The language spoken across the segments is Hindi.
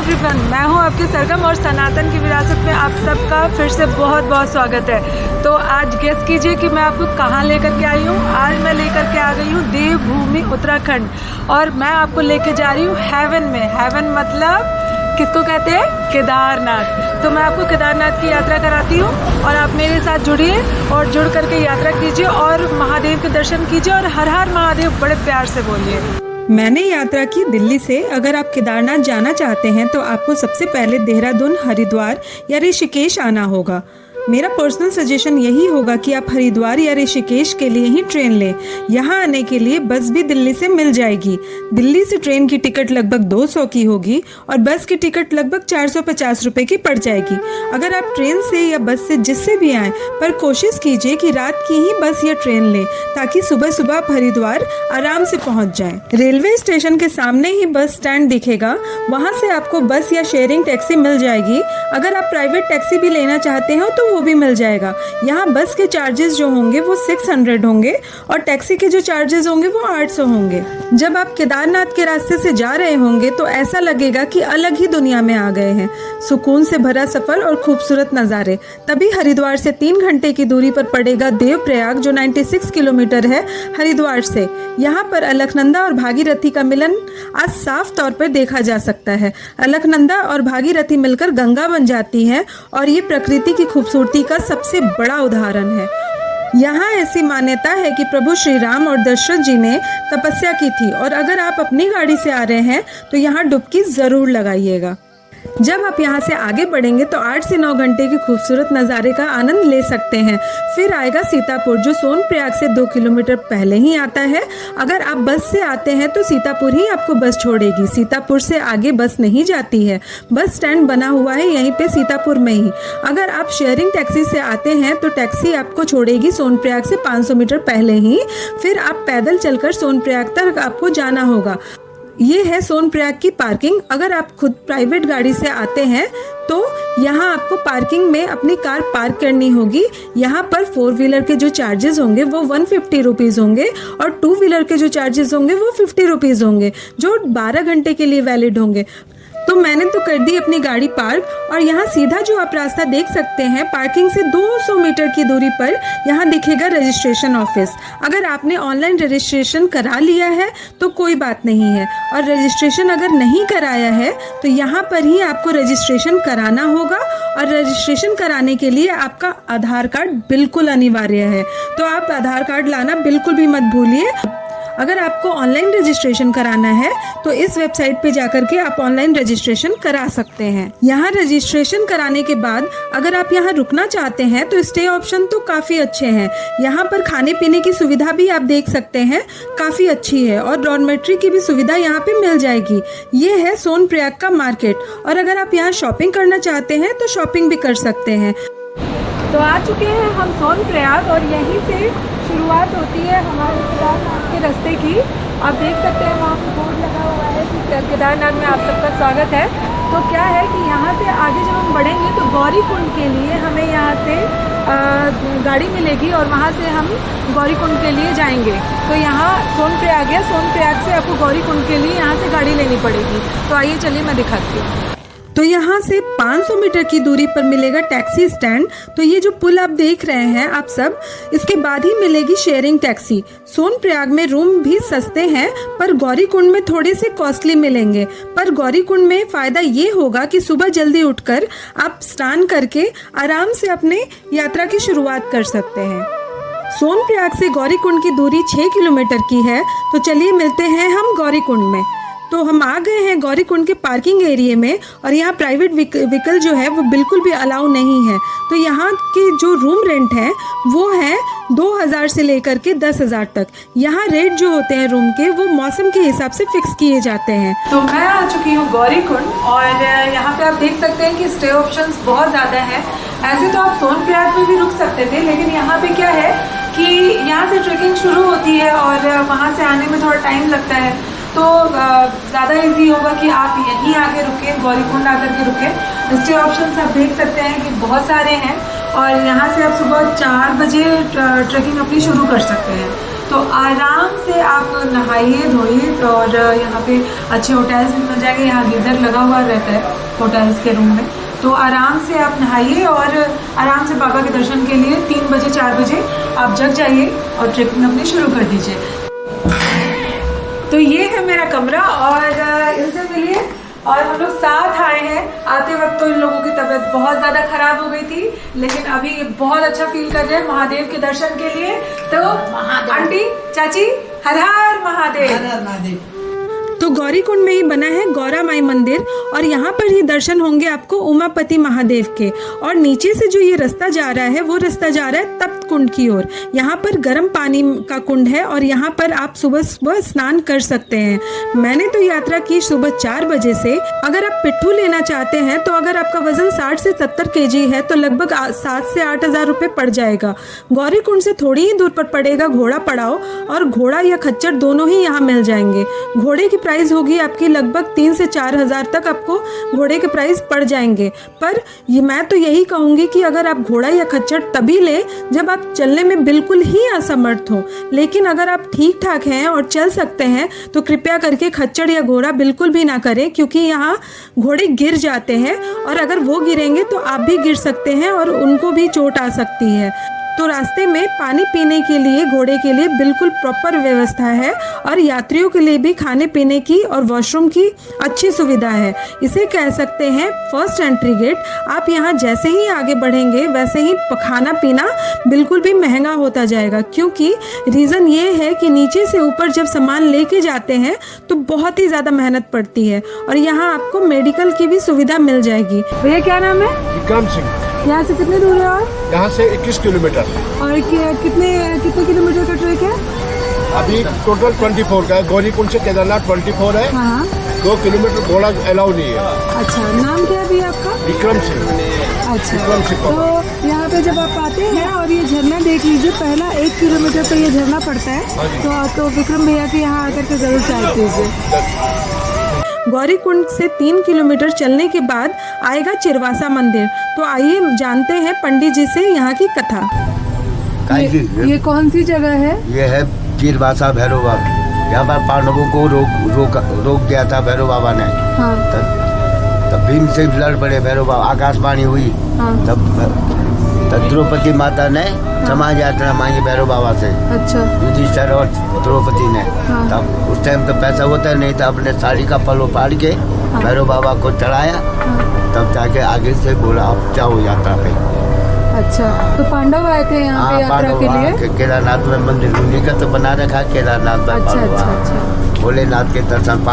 एवरीवन, मैं हूं आपकी सरगम और सनातन की विरासत में आप सबका फिर से बहुत बहुत स्वागत है। तो आज गेस कीजिए कि मैं आपको कहां लेकर के आई हूं। आज मैं लेकर के आ गई हूं देवभूमि उत्तराखंड, और मैं आपको लेके जा रही हूं हेवन में। हेवन मतलब किसको कहते हैं? केदारनाथ। तो मैं आपको केदारनाथ की यात्रा कराती हूँ और आप मेरे साथ जुड़िए और जुड़ करके यात्रा कीजिए और महादेव के दर्शन कीजिए और हर हर महादेव बड़े प्यार से बोलिए। मैंने यात्रा की दिल्ली से। अगर आप केदारनाथ जाना चाहते हैं तो आपको सबसे पहले देहरादून, हरिद्वार या ऋषिकेश आना होगा। मेरा पर्सनल सजेशन यही होगा कि आप हरिद्वार या ऋषिकेश के लिए ही ट्रेन लें। यहाँ आने के लिए बस भी दिल्ली से मिल जाएगी। दिल्ली से ट्रेन की टिकट लगभग 200 की होगी और बस की टिकट लगभग 450 रुपए की पड़ जाएगी। अगर आप ट्रेन से या बस से जिससे भी आएँ, पर कोशिश कीजिए कि रात की ही बस या ट्रेन लें ताकि सुबह सुबह आप हरिद्वार आराम से पहुँच जाएं। रेलवे स्टेशन के सामने ही बस स्टैंड दिखेगा, वहाँ से आपको बस या शेयरिंग टैक्सी मिल जाएगी। अगर आप प्राइवेट टैक्सी भी लेना चाहते हो तो वो भी मिल जाएगा। यहाँ बस के चार्जेस जो होंगे वो 600 होंगे और टैक्सी के जो चार्जेस होंगे वो 800 होंगे। जब आप केदारनाथ के रास्ते से जा रहे होंगे तो ऐसा लगेगा कि अलग ही दुनिया में आ गए हैं। सुकून से भरा सफर और खूबसूरत नज़ारे। तभी हरिद्वार से 3 घंटे की दूरी पर पड़ेगा देवप्रयाग, जो 96 किलोमीटर है हरिद्वार से। यहाँ पर अलकनंदा और भागीरथी का मिलन आज साफ तौर पर देखा जा सकता है। अलकनंदा और भागीरथी मिलकर गंगा बन जाती हैं और ये प्रकृति की खूबसूरती का सबसे बड़ा उदाहरण है। यहाँ ऐसी मान्यता है कि प्रभु श्री राम और दशरथ जी ने तपस्या की थी, और अगर आप अपनी गाड़ी से आ रहे हैं तो यहाँ डुबकी जरूर लगाइएगा। जब आप यहाँ से आगे बढ़ेंगे तो 8 से 9 घंटे की खूबसूरत नज़ारे का आनंद ले सकते हैं। फिर आएगा सीतापुर, जो सोनप्रयाग से 2 किलोमीटर पहले ही आता है। अगर आप बस से आते हैं तो सीतापुर ही आपको बस छोड़ेगी। सीतापुर से आगे बस नहीं जाती है। बस स्टैंड बना हुआ है यहीं पे सीतापुर में ही। अगर आप शेयरिंग टैक्सी से आते हैं तो टैक्सी आपको छोड़ेगी सोनप्रयाग से 500 मीटर पहले ही। फिर आप पैदल चलकर सोनप्रयाग तक आपको जाना होगा। ये है सोनप्रयाग की पार्किंग। अगर आप खुद प्राइवेट गाड़ी से आते हैं तो यहाँ आपको पार्किंग में अपनी कार पार्क करनी होगी। यहाँ पर 4 व्हीलर के जो चार्जेस होंगे वो 150 रुपीज़ होंगे और 2 व्हीलर के जो चार्जेस होंगे वो 50 रुपीज़ होंगे, जो 12 घंटे के लिए वैलिड होंगे। तो मैंने तो कर दी अपनी गाड़ी पार्क, और यहाँ सीधा जो आप रास्ता देख सकते हैं, पार्किंग से 200 मीटर की दूरी पर यहाँ दिखेगा रजिस्ट्रेशन ऑफिस। अगर आपने ऑनलाइन रजिस्ट्रेशन करा लिया है तो कोई बात नहीं है, और रजिस्ट्रेशन अगर नहीं कराया है तो यहाँ पर ही आपको रजिस्ट्रेशन कराना होगा। और रजिस्ट्रेशन कराने के लिए आपका आधार कार्ड बिल्कुल अनिवार्य है, तो आप आधार कार्ड लाना बिल्कुल भी मत भूलिए। अगर आपको ऑनलाइन रजिस्ट्रेशन कराना है तो इस वेबसाइट पे जाकर के आप ऑनलाइन रजिस्ट्रेशन करा सकते हैं। यहाँ रजिस्ट्रेशन कराने के बाद अगर आप यहाँ रुकना चाहते हैं तो स्टे ऑप्शन तो काफ़ी अच्छे हैं। यहाँ पर खाने पीने की सुविधा भी आप देख सकते हैं, काफ़ी अच्छी है, और डॉर्मेट्री की भी सुविधा यहाँ पे मिल जाएगी। ये है सोनप्रयाग का मार्केट, और अगर आप यहाँ शॉपिंग करना चाहते हैं तो शॉपिंग भी कर सकते हैं। तो आ चुके हैं हम सोनप्रयाग, और यहीं से शुरुआत होती है हमारे केदारनाथ के रास्ते की। आप देख सकते हैं वहाँ पर बोर्ड लगा हुआ है कि केदारनाथ में आप सबका स्वागत है। तो क्या है कि यहाँ से आगे जब हम बढ़ेंगे तो गौरीकुंड के लिए हमें यहाँ से गाड़ी मिलेगी और वहाँ से हम गौरीकुंड के लिए जाएंगे। तो यहाँ सोनप्रयाग है, सोनप्रयाग से आपको गौरीकुंड के लिए यहाँ से गाड़ी लेनी पड़ेगी। तो आइए चलिए मैं दिखाती हूँ। तो यहाँ से 500 मीटर की दूरी पर मिलेगा टैक्सी स्टैंड। तो ये जो पुल आप देख रहे हैं आप सब, इसके बाद ही मिलेगी शेयरिंग टैक्सी। सोनप्रयाग में रूम भी सस्ते हैं, पर गौरीकुंड में थोड़े से कॉस्टली मिलेंगे। पर गौरीकुंड में फ़ायदा ये होगा कि सुबह जल्दी उठकर आप स्नान करके आराम से अपने यात्रा की शुरुआत कर सकते हैं। सोनप्रयाग से गौरीकुंड की दूरी 6 किलोमीटर की है। तो चलिए मिलते हैं हम गौरीकुंड में। तो हम आ गए हैं गौरीकुंड के पार्किंग एरिया में, और यहाँ प्राइवेट व्हीकल जो है वो बिल्कुल भी अलाउ नहीं है। तो यहाँ के जो रूम रेंट है वो है 2000 से लेकर के 10,000 तक। यहाँ रेट जो होते हैं रूम के वो मौसम के हिसाब से फिक्स किए जाते हैं। तो मैं आ चुकी हूँ गौरीकुंड, और यहाँ पे आप देख सकते हैं कि स्टे ऑप्शंस बहुत ज़्यादा है। ऐसे तो आप सोनप्रयाग में भी रुक सकते थे, लेकिन यहाँ पे क्या है कि यहाँ से ट्रेकिंग शुरू होती है और वहाँ से आने में थोड़ा टाइम लगता है। तो ज़्यादा इजी होगा कि आप यहीं आके रुके, गौरीकुंड आकर के रुके। स्टे ऑप्शंस आप देख सकते हैं कि बहुत सारे हैं, और यहाँ से आप सुबह 4 बजे ट्रैकिंग अपनी शुरू कर सकते हैं। तो आराम से आप नहाइए धोइए। और यहाँ पे अच्छे होटल्स भी मिल जाएंगे, यहाँ गीज़र लगा हुआ रहता है होटल्स के रूम में। तो आराम से आप नहाइए और आराम से बाबा के दर्शन के लिए 3 बजे 4 बजे आप जग जाइए और ट्रिपिंग अपनी शुरू कर दीजिए। तो ये है मेरा कमरा और इनसे मिलिए। और हम लोग साथ आए हैं। आते वक्त तो इन लोगों की तबीयत बहुत ज़्यादा ख़राब हो गई थी, लेकिन अभी बहुत अच्छा फील कर रहे हैं महादेव के दर्शन के लिए। तो आंटी चाची हर हर महादेव। हर हर महादेव। तो गौरीकुंड में ही बना है गौरा माई मंदिर और यहाँ पर ही दर्शन होंगे आपको उमापति महादेव के। और नीचे से जो ये रास्ता जा रहा है वो रास्ता जा रहा है तप्त कुंड की ओर। यहाँ पर गर्म पानी का कुंड है और यहाँ पर आप सुबह सुबह स्नान कर सकते हैं। मैंने तो यात्रा की सुबह 4 बजे से। अगर आप पिट्ठू लेना चाहते हैं तो अगर आपका वजन 60 से 70 kg है तो लगभग 7 से 8 हज़ार रुपये पड़ जाएगा। गौरीकुंड से थोड़ी ही दूर पर पड़ेगा घोड़ा पड़ाव, और घोड़ा या खच्चर दोनों ही यहाँ मिल जाएंगे। घोड़े की प्राइस होगी आपकी लगभग 3 से 4 हज़ार तक आपको घोड़े के प्राइस पड़ जाएंगे। पर ये मैं तो यही कहूँगी कि अगर आप घोड़ा या खच्चर तभी ले जब आप चलने में बिल्कुल ही असमर्थ हो। लेकिन अगर आप ठीक ठाक हैं और चल सकते हैं तो कृपया करके खच्चर या घोड़ा बिल्कुल भी ना करें, क्योंकि यहाँ घोड़े गिर जाते हैं और अगर वो गिरेंगे तो आप भी गिर सकते हैं और उनको भी चोट आ सकती है। तो रास्ते में पानी पीने के लिए घोड़े के लिए बिल्कुल प्रॉपर व्यवस्था है और यात्रियों के लिए भी खाने पीने की और वॉशरूम की अच्छी सुविधा है। इसे कह सकते हैं फर्स्ट एंट्री गेट। आप यहाँ जैसे ही आगे बढ़ेंगे वैसे ही खाना पीना बिल्कुल भी महंगा होता जाएगा, क्योंकि रीज़न ये है कि नीचे से ऊपर जब सामान लेके जाते हैं तो बहुत ही ज़्यादा मेहनत पड़ती है। और यहाँ आपको मेडिकल की भी सुविधा मिल जाएगी। भैया क्या नाम है? विक्रम सिंह। यहाँ से कितने दूर है आप? यहाँ से 21 किलोमीटर। और कितने किलोमीटर का ट्रैक है? अभी टोटल 24 का है। गौरीकुंड से केदारनाथ 24 है। हाँ। 2 किलोमीटर घोड़ा अलाउ नहीं है। अच्छा, नाम क्या है भैया आपका? विक्रम सिंह। अच्छा, विक्रम सिंह। तो यहाँ पे जब आप आते हैं और ये झरना देख लीजिए, पहला 1 किलोमीटर पे ये झरना पड़ता है। तो विक्रम भैया के यहाँ आकर के जरूर चाय पीजिए। गौरीकुंड से 3 किलोमीटर चलने के बाद आएगा चिरवासा मंदिर। तो आइए जानते हैं पंडित जी से यहाँ की कथा। ये कौन सी जगह है? ये है चिरवासा भैरव बाबा। यहाँ पर पांडवों को रोक दिया था भैरव बाबा ने। हाँ। तब भीम से लड़ पड़े भैरव बाबा, आकाशवाणी हुई। हाँ। तब द्रौपदी माता ने क्षमा यात्रा मांगी भैरव बाबा से। अच्छा। युधिष्ठिर और द्रौपदी ने। हाँ। तब उस टाइम तो पैसा होता नहीं था, अपने साड़ी का पल्लू फाड़ के भैरव बाबा को चढ़ाया। तब जाके आगे से बोला आप जाओ यात्रा पे। अच्छा, तो पांडव आए थे यहाँ पे यात्रा के लिए? केदारनाथ में मंदिर उन्हीं का तो बना रखा केदारनाथ में। अच्छा। भोलेनाथ के दर्शन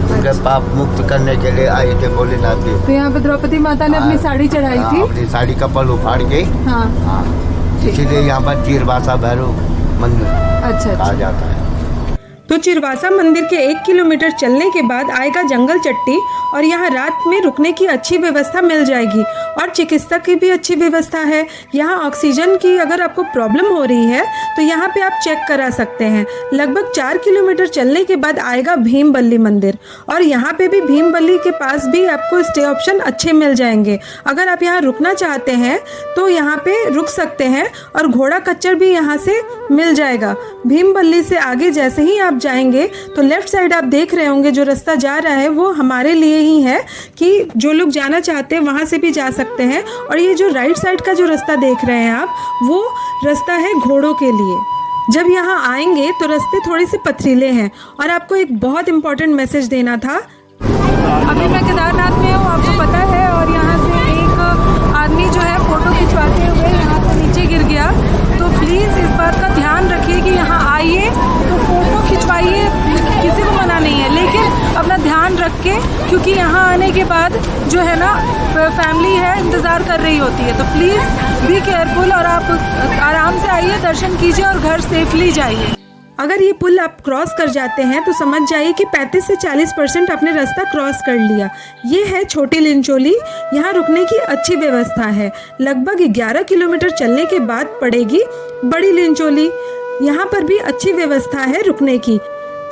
उनके पाप मुक्त करने के लिए आए थे भोलेनाथ के। तो यहाँ पे द्रौपदी माता ने अपनी साड़ी चढ़ाई थी। अपनी साड़ी का पल्लू फाड़ के। हाँ। इसीलिए यहाँ पर चिरवासा भैरव मंदिर कहा जाता है। तो चिरवासा मंदिर के 1 किलोमीटर चलने के बाद आएगा जंगल चट्टी और यहाँ रात में रुकने की अच्छी व्यवस्था मिल जाएगी और चिकित्सा की भी अच्छी व्यवस्था है। यहाँ ऑक्सीजन की अगर आपको प्रॉब्लम हो रही है तो यहाँ पे आप चेक करा सकते हैं। लगभग 4 किलोमीटर चलने के बाद आएगा भीमबल्ली मंदिर और यहाँ पे भी भीमबल्ली के पास भी आपको स्टे ऑप्शन अच्छे मिल जाएंगे। अगर आप यहाँ रुकना चाहते हैं तो यहाँ पे रुक सकते हैं और घोड़ा खच्चर भी यहाँ से मिल जाएगा। भीमबल्ली से आगे जैसे ही आप जाएंगे तो लेफ्ट साइड आप देख रहे होंगे जो रास्ता जा रहा है वो हमारे लिए ही है कि जो लोग जाना चाहते हैं वहाँ से भी जा सकते हैं। और ये जो राइट साइड का जो रास्ता देख रहे हैं आप, वो रास्ता है घोड़ों के लिए। जब यहाँ आएंगे तो रास्ते थोड़े से पथरीले हैं और आपको एक बहुत इम्पोर्टेंट मैसेज देना था। अभी मैं केदारनाथ में हूँ, आपको पता है, और यहाँ से एक आदमी जो है फोटो खिंचवाते हुए यहाँ से नीचे गिर गया। तो प्लीज़ इस बात का ध्यान रखिए कि यहाँ आइए तो फोटो खिंचवाइए, किसी को मना नहीं है, लेकिन अपना ध्यान रख के, क्योंकि यहाँ आने के बाद जो है ना फैमिली है इंतज़ार कर रही होती है। तो प्लीज़ बी केयरफुल और आप आराम से आइए, दर्शन कीजिए और घर सेफली जाइए। अगर ये पुल आप क्रॉस कर जाते हैं तो समझ जाइए कि 35 से 40% आपने रास्ता क्रॉस कर लिया। ये है छोटी लिंचोली। यहाँ रुकने की अच्छी व्यवस्था है। लगभग 11 किलोमीटर चलने के बाद पड़ेगी बड़ी लिंचोली। यहाँ पर भी अच्छी व्यवस्था है रुकने की।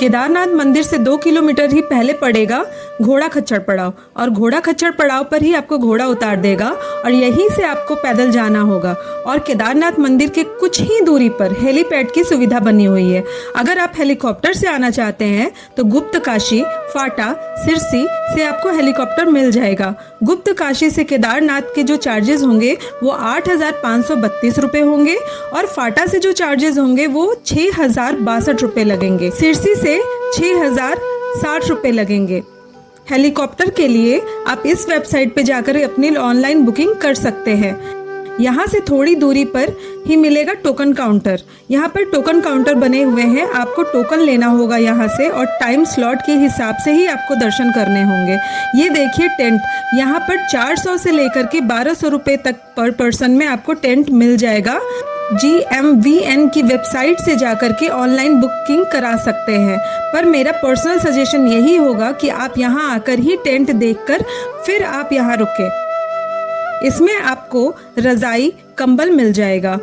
केदारनाथ मंदिर से 2 किलोमीटर ही पहले पड़ेगा घोड़ा खच्चर पड़ाव, और घोड़ा खच्चर पड़ाव पर ही आपको घोड़ा उतार देगा और यहीं से आपको पैदल जाना होगा। और केदारनाथ मंदिर के कुछ ही दूरी पर हेलीपैड की सुविधा बनी हुई है। अगर आप हेलीकॉप्टर से आना चाहते हैं तो गुप्त काशी, फाटा, सिरसी से आपको हेलीकॉप्टर मिल जाएगा। गुप्त काशी से केदारनाथ के जो चार्जेस होंगे वो 8,532 रुपये होंगे और फाटा से जो चार्जेस होंगे वो 6,062 रुपये लगेंगे। सिरसी से 6,060 रुपये लगेंगे। हेलीकॉप्टर के लिए आप इस वेबसाइट पे जाकर अपनी ऑनलाइन बुकिंग कर सकते हैं। यहाँ से थोड़ी दूरी पर ही मिलेगा टोकन काउंटर। यहाँ पर टोकन काउंटर बने हुए हैं, आपको टोकन लेना होगा यहाँ से और टाइम स्लॉट के हिसाब से ही आपको दर्शन करने होंगे। ये देखिए टेंट, यहाँ पर 400 से लेकर के 1,200 रुपये तक पर पर्सन में आपको टेंट मिल जाएगा। GMVN की वेबसाइट से जाकर के ऑनलाइन बुकिंग करा सकते हैं, पर मेरा पर्सनल सजेशन यही होगा कि आप यहाँ आकर ही टेंट देखकर फिर आप यहाँ रुके। इसमें आपको रजाई, कंबल मिल जाएगा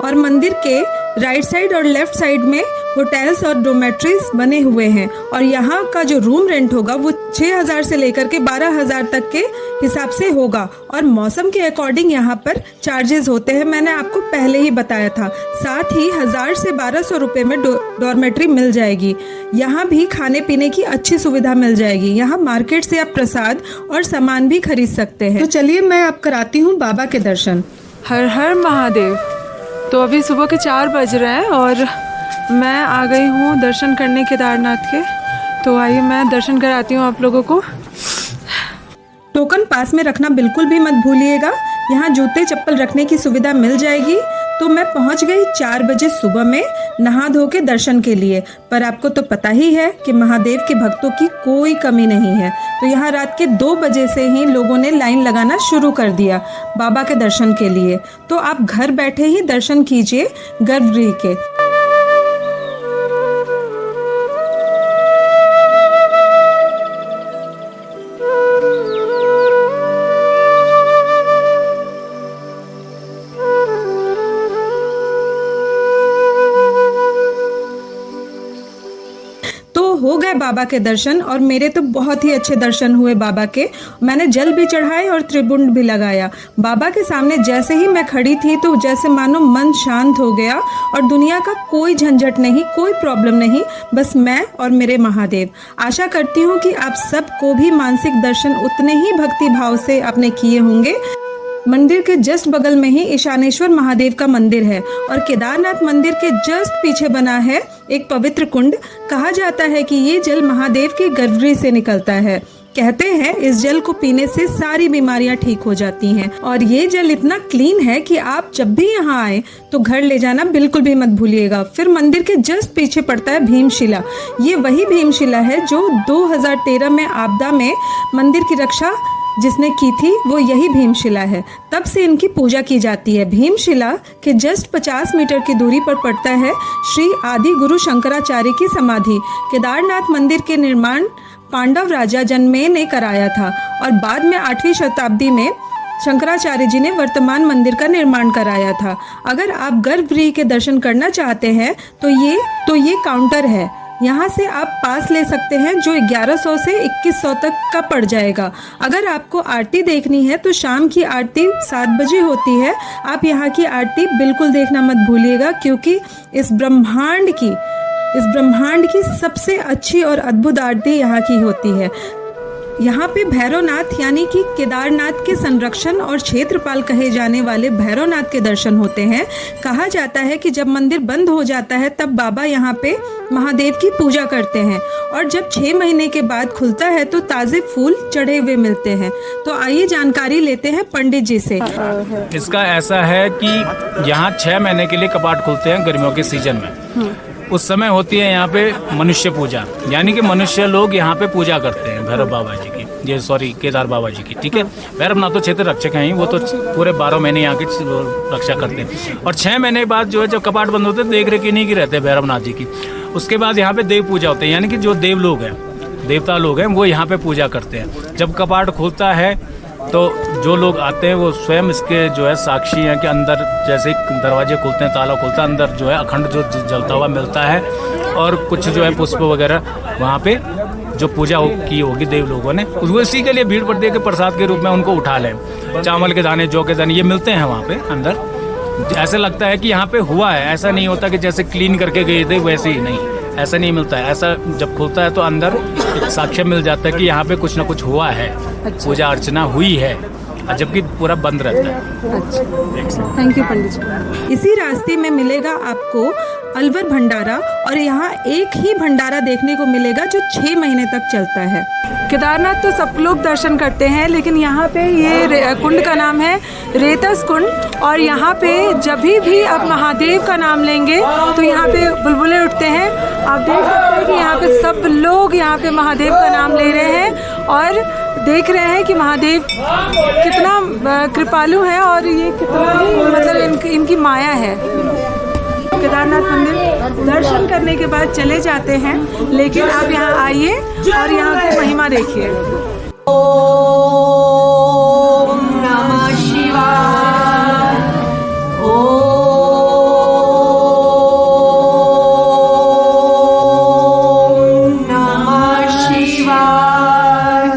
और मंदिर के राइट साइड और लेफ्ट साइड में होटल्स और डोमेट्रीज बने हुए हैं और यहाँ का जो रूम रेंट होगा वो 6,000 से लेकर के 12,000 तक के हिसाब से होगा और मौसम के अकॉर्डिंग यहाँ पर चार्जेस होते हैं, मैंने आपको पहले ही बताया था। साथ ही 1,000 से 1,200 रुपये में डॉर्मेट्री मिल जाएगी। यहाँ भी खाने पीने की अच्छी सुविधा मिल जाएगी। यहाँ मार्केट से आप प्रसाद और सामान भी खरीद सकते हैं। तो चलिए मैं आप कराती हूँ बाबा के दर्शन। हर हर महादेव। तो अभी सुबह के 4 बज रहे हैं और मैं आ गई हूँ दर्शन करने केदारनाथ के। तो आइए मैं दर्शन कराती हूँ आप लोगों को। टोकन पास में रखना बिल्कुल भी मत भूलिएगा। यहाँ जूते चप्पल रखने की सुविधा मिल जाएगी। तो मैं पहुँच गई 4 बजे सुबह में नहा धो के दर्शन के लिए। पर आपको तो पता ही है कि महादेव के भक्तों की कोई कमी नहीं है। तो यहाँ रात के 2 बजे से ही लोगों ने लाइन लगाना शुरू कर दिया बाबा के दर्शन के लिए। तो आप घर बैठे ही दर्शन कीजिए गर्भगृह के। हो गए बाबा के दर्शन और मेरे तो बहुत ही अच्छे दर्शन हुए बाबा के। मैंने जल भी चढ़ाए और त्रिपुंड भी लगाया। बाबा के सामने जैसे ही मैं खड़ी थी तो जैसे मानो मन शांत हो गया और दुनिया का कोई झंझट नहीं, कोई प्रॉब्लम नहीं, बस मैं और मेरे महादेव। आशा करती हूँ कि आप सबको भी मानसिक दर्शन उतने ही भक्ति भाव से आपने किए होंगे। मंदिर के जस्ट बगल में ही ईशानेश्वर महादेव का मंदिर है और केदारनाथ मंदिर के जस्ट पीछे बना है एक पवित्र कुंड। कहा जाता है कि ये जल महादेव के गर्भगृह से निकलता है। कहते हैं इस जल को पीने से सारी बीमारियां ठीक हो जाती हैं और ये जल इतना क्लीन है कि आप जब भी यहाँ आए तो घर ले जाना बिल्कुल भी मत भूलिएगा। फिर मंदिर के जस्ट पीछे पड़ता है भीमशिला। ये वही भीमशिला है जो 2013 में आपदा में मंदिर की रक्षा जिसने की थी, वो यही भीमशिला है। तब से इनकी पूजा की जाती है। भीमशिला के जस्ट 50 मीटर की दूरी पर पड़ता है श्री आदि गुरु शंकराचार्य की समाधि। केदारनाथ मंदिर के निर्माण पांडव राजा जनमेय ने कराया था और बाद में 8वीं शताब्दी में शंकराचार्य जी ने वर्तमान मंदिर का निर्माण कराया था। अगर आप गर्भगृह के दर्शन करना चाहते हैं तो ये काउंटर है। यहाँ से आप पास ले सकते हैं जो 1100 से 2100 तक का पड़ जाएगा। अगर आपको आरती देखनी है तो शाम की आरती 7 बजे होती है। आप यहाँ की आरती बिल्कुल देखना मत भूलिएगा क्योंकि इस ब्रह्मांड की सबसे अच्छी और अद्भुत आरती यहाँ की होती है। यहाँ पे भैरवनाथ यानी कि केदारनाथ के संरक्षण और क्षेत्रपाल कहे जाने वाले भैरवनाथ के दर्शन होते हैं। कहा जाता है कि जब मंदिर बंद हो जाता है तब बाबा यहाँ पे महादेव की पूजा करते हैं और जब 6 महीने के बाद खुलता है तो ताज़े फूल चढ़े हुए मिलते हैं। तो आइए जानकारी लेते हैं पंडित जी से। इसका ऐसा है कि यहाँ 6 महीने के लिए कपाट खुलते हैं गर्मियों के सीजन में। उस समय होती है यहाँ पे मनुष्य पूजा, यानी कि मनुष्य लोग यहाँ पे पूजा करते हैं भैरव बाबा जी की, केदार बाबा जी की। ठीक है, भैरवनाथ तो क्षेत्र रक्षक हैं, वो तो पूरे 12 महीने यहाँ की रक्षा करते हैं। और 6 महीने के बाद जो है जब कपाट बंद होते हैं देख रेख नहीं की रहते हैं भैरवनाथ जी की। उसके बाद यहाँ पे देव पूजा होते हैं, यानी कि जो देव लोग हैं, देवता लोग हैं, वो यहाँ पे पूजा करते हैं। जब कपाट खुलता है तो जो लोग आते हैं वो स्वयं इसके जो है साक्षी हैं कि अंदर जैसे दरवाजे खुलते हैं, ताला खुलता है, अंदर जो है अखंड जो जलता हुआ मिलता है और कुछ जो है पुष्प वगैरह वहाँ पे जो पूजा की होगी देव लोगों ने, उसको इसी के लिए भीड़ पड़ती है कि प्रसाद के रूप में उनको उठा लें। चावल के दाने, जौ के दाने ये मिलते हैं वहाँ पे अंदर। ऐसा लगता है कि यहाँ पे हुआ है, ऐसा नहीं होता कि जैसे क्लीन करके गए थे वैसे ही, नहीं, ऐसा नहीं मिलता है। ऐसा जब खुलता है तो अंदर एक साक्ष्य मिल जाता है कि यहाँ पे कुछ ना कुछ हुआ है, पूजा अर्चना हुई है, जबकि पूरा बंद रहता है। अच्छा, थैंक यू पंडित जी। इसी रास्ते में मिलेगा आपको अलवर भंडारा, और यहाँ एक ही भंडारा देखने को मिलेगा जो 6 महीने तक चलता है। केदारनाथ तो सब लोग दर्शन करते हैं, लेकिन यहाँ पे ये कुंड का नाम है रेतस कुंड, और यहाँ पे जब भी आप महादेव का नाम लेंगे तो यहाँ पे बुलबुलें उठते हैं। आप देख सकते हैं कि यहाँ पे सब लोग यहाँ पे महादेव का नाम ले रहे हैं और देख रहे हैं कि महादेव कितना कृपालु है और ये कितना मतलब इनकी माया है। केदारनाथ मंदिर दर्शन करने के बाद चले जाते हैं, लेकिन आप यहाँ आइए और यहाँ की महिमा देखिए। ओम नमः शिवाय, ओम नमः शिवाय,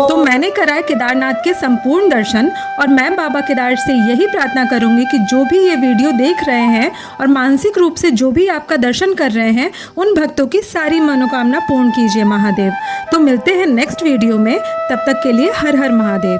तो मैंने कराए केदारनाथ के संपूर्ण दर्शन, और मैं बाबा केदार से यही प्रार्थना करूंगी कि जो भी ये वीडियो देख रहे हैं और मानसिक रूप से जो भी आपका दर्शन कर रहे हैं, उन भक्तों की सारी मनोकामना पूर्ण कीजिए महादेव। तो मिलते हैं नेक्स्ट वीडियो में, तब तक के लिए हर हर महादेव।